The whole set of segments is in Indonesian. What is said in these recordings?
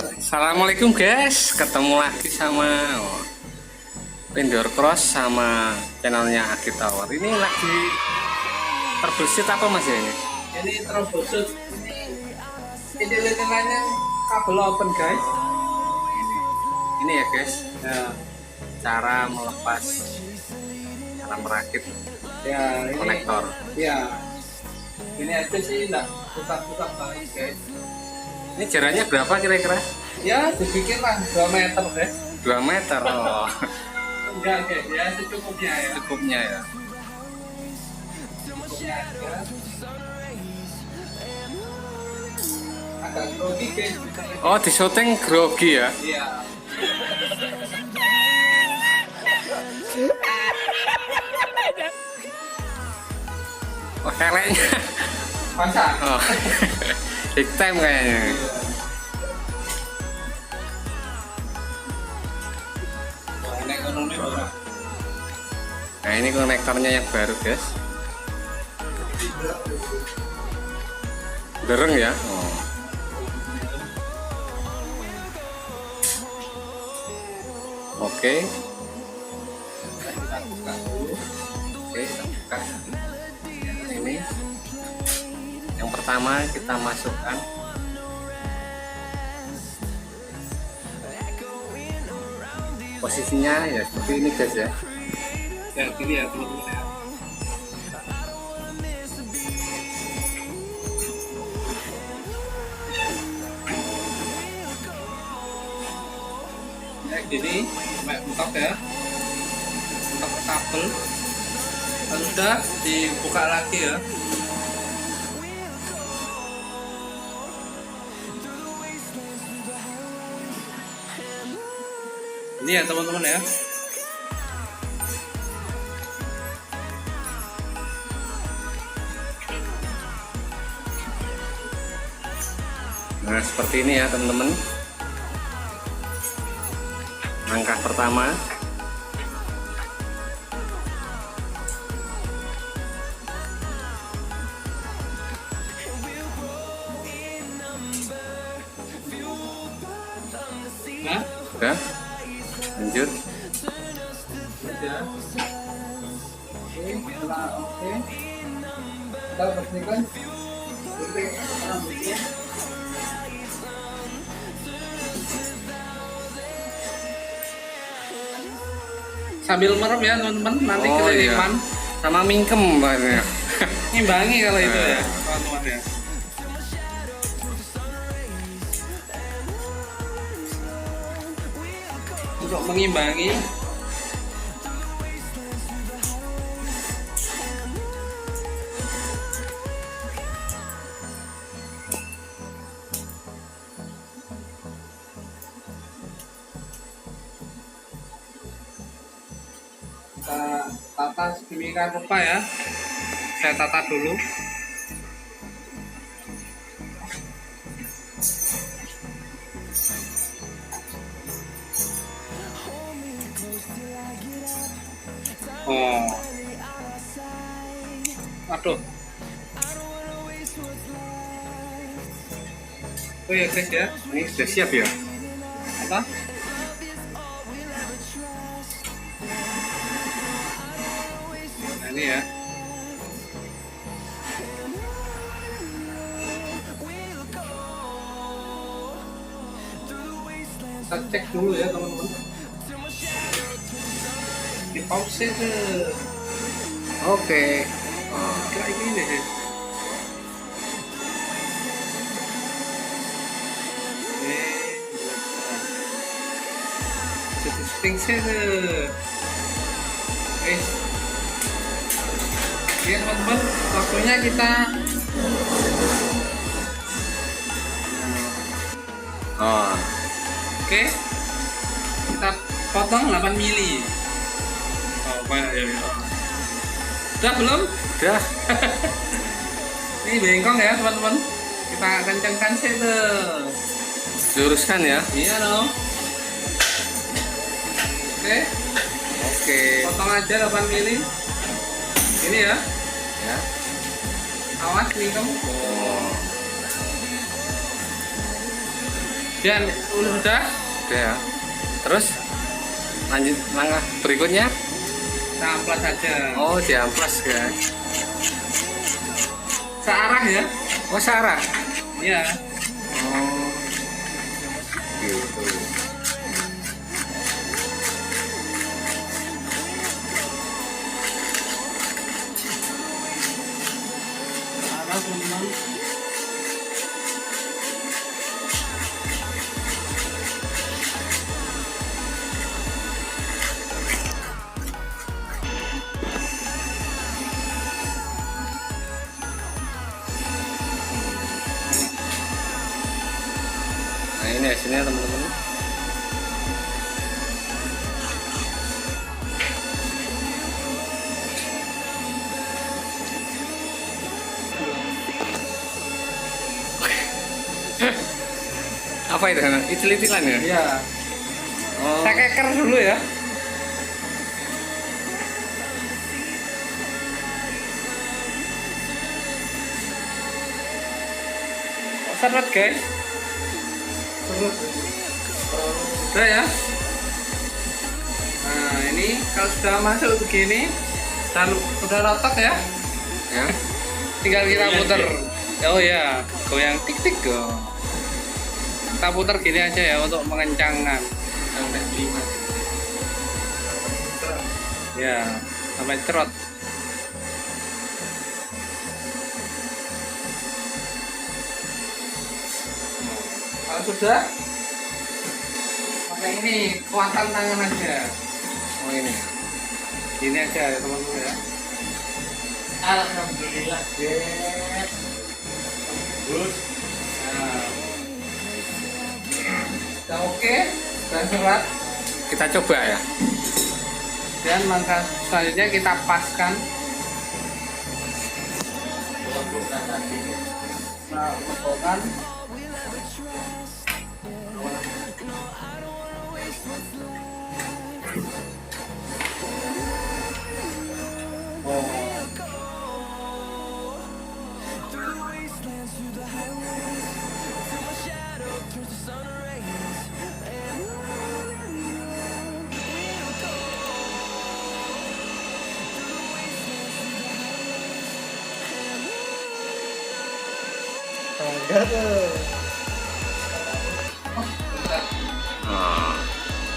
Assalamualaikum guys, ketemu lagi sama Indoor Cross sama channelnya Agi Tower. Ini lagi terbesit apa mas ya ini? Ini terbesit, ini lingkungannya kabel open guys. Ini ya guys, Ya, cara melepas, cara merakit ya ini, konektor. ya ini aja sih enggak susah-susah banget guys. Ini jaraknya berapa kira-kira? Ya dibikin lah 2 meter guys. 2 meter. Oh. Enggak guys, ya secukupnya ya. Cukupnya ya. Secukupnya aja. Agak grogi guys. Oh, di syuting grogi ya? Iya. Oh, keleknya. Pasang. Oh. Big time kayaknya. Ini ekonomi berapa? Nah, ini konektornya yang baru guys. Dereng ya? Oh. Oke. Kita buka dulu. Oke, kita buka. Ini yang pertama kita masukkan posisinya ya seperti ini guys ya. Ya gini ya teman-teman ya. Kayak gini, sampai mentok ya, mentok ke kabel. Lalu udah dibuka lagi ya. Ini ya teman-teman ya. Nah seperti ini ya teman-teman. Langkah pertama. Nah, Udah. Lanjut. ya. Oke, setelah oke. Kita bersihkan. Sambil merem ya teman-teman, nanti Oh, keliripan. iya. Sama mingkem banget. Ngimbangi kalau itu ya teman-teman ya. Untuk mengimbangi kita tata sedemikian rupa ya. Saya tata dulu. Oh, aduh. Oh ya guys ya, Ini sudah siap ya? apa? Nah, ini ya. Kita cek dulu ya teman-teman. Di pause ke Oke. Oh. kayak ini deh. Jadi setting ke. Oke teman-teman, waktunya kita Oh. oke. Kita potong 8 mili. Oh, banyak ya. Udah belum? Udah. Ini bengkong ya teman-teman. Kita kencangkan sih tuh. Luruskan ya. Iya dong. Oke, Oke. potong aja 8 mili. Ini ya. Ya. Awas nih kamu. Oh. Dan udah Oke ya. Terus lanjut langkah berikutnya. kita amplas aja. Oh, diamplas guys. Searah ya. Oh, Sarah. Iya. Oh, gitu. Searah teman. Nah, ini hasilnya teman-teman. Apa itu? Icil-icilan ya? Iya. Oh, Saya keker dulu ya. Seret guys. Seret. Udah ya. Nah ini kalau sudah masuk begini, udah rotok ya. ya. Tinggal kita puter. Oh ya, goyang tik tik go. Kita puter gini aja ya untuk mengencangkan. Sampai 5. Ya, sampai cerot. Kalau sudah, pakai ini kuatan tangan aja. Oh, ini. Gini aja ya teman-teman ya. Alhamdulillah, yes. Good. Nah. Sudah oke, sudah serat. Kita coba ya. Dan langkah selanjutnya kita paskan. Nah, lebokan. Oh.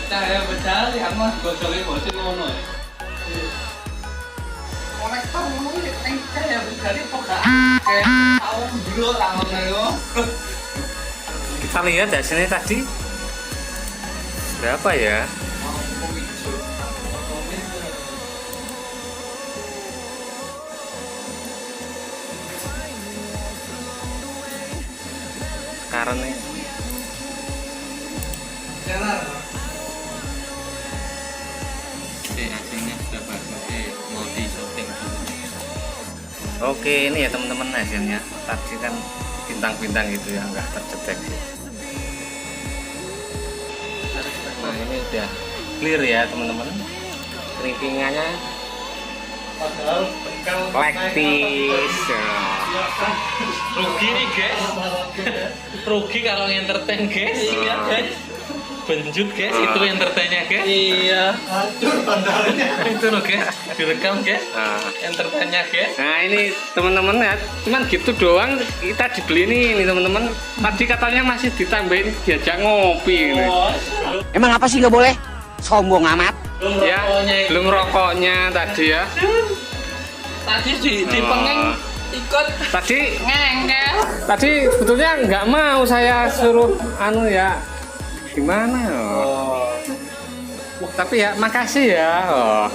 Cahaya besar yang mas gosoknya bosin ngono ya. Konektor ngono ya, neng cahaya besar itu gak kayak awam dulu langsung ayo. Kita lihat hasilnya tadi. Berapa ya? Karena Jalan. hasilnya sudah bagus mau di syuting dulu. oke, ini ya teman-teman hasilnya. Tadi kan bintang-bintang gitu ya, nggak terdeteksi. Nah, ini udah clear ya teman-teman. Ringkingannya Padahal bekal lektis. Rugi nih guys, rugi kalau entertain guys. Iya, guys. Benjut guys, itu entertainnya guys. Iya. Hancur bandalnya. Itu loh guys, direkam guys. Nah, Entertainnya guys. nah ini teman-teman ya, cuman gitu doang kita dibeli ini teman-teman. Tadi katanya masih ditambahin diajak ngopi ini. Emang apa sih nggak boleh? Sombong amat. Ya, belum rokoknya tadi ya. Tadi di pengeng ikut Tadi ngengkel. tadi sebetulnya nggak mau saya suruh anu ya, gimana ya? Tapi ya makasih ya. Oh.